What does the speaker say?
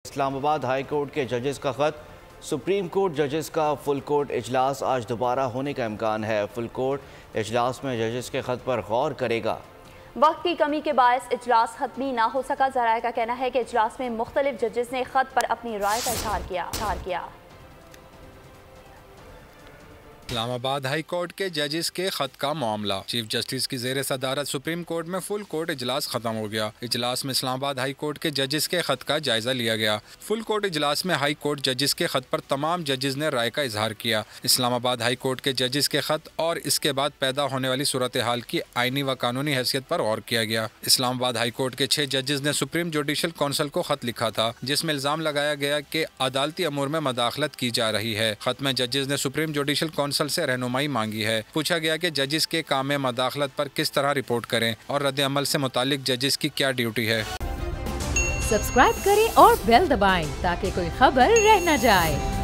Islamabad high court के जजेस का खत। सुप्रीम कोर्ट जजेस का फुल कोर्ट इजलास आज दोबारा होने का इम्कान है। फुल कोर्ट इजलास में जजेस के खत पर गौर करेगा। वक्त की कमी के बायस इजलास खत्मी ना हो सका। ज़राए का कहना है कि इजलास में मुख्तलिफ जजेस ने खत पर अपनी राय का इजहार किया। इस्लामाबाद हाई कोर्ट के जजेस के खत का मामला। चीफ जस्टिस की जेर सदारत सुप्रीम कोर्ट में फुल कोर्ट इजलास खत्म हो गया। इजलास में इस्लामाबाद हाई कोर्ट के जजेस के खत का जायजा लिया गया। फुल कोर्ट इजलास में हाई कोर्ट जजेस के खत पर तमाम जजेस ने राय का इजहार किया। इस्लामाबाद हाई कोर्ट के जजेस के खत और इसके बाद पैदा होने वाली सूरत हाल की आईनी व कानूनी हैसियत पर गौर किया गया। इस्लामाबाद हाई कोर्ट के 6 जजेस ने सुप्रीम जुडिशल काउंसिल को खत लिखा था, जिसमें इल्जाम लगाया गया कि अदालती अमूर में मदाखलत की जा रही है। खत में जजेस ने सुप्रीम जुडिशल काउंसिल से रहनुमाई मांगी है। पूछा गया कि जजेस के काम में मदाखलत पर किस तरह रिपोर्ट करें और रद्द अमल से मुतालिक जजेस की क्या ड्यूटी है। सब्सक्राइब करें और बेल दबाएं ताकि कोई खबर रह न जाए।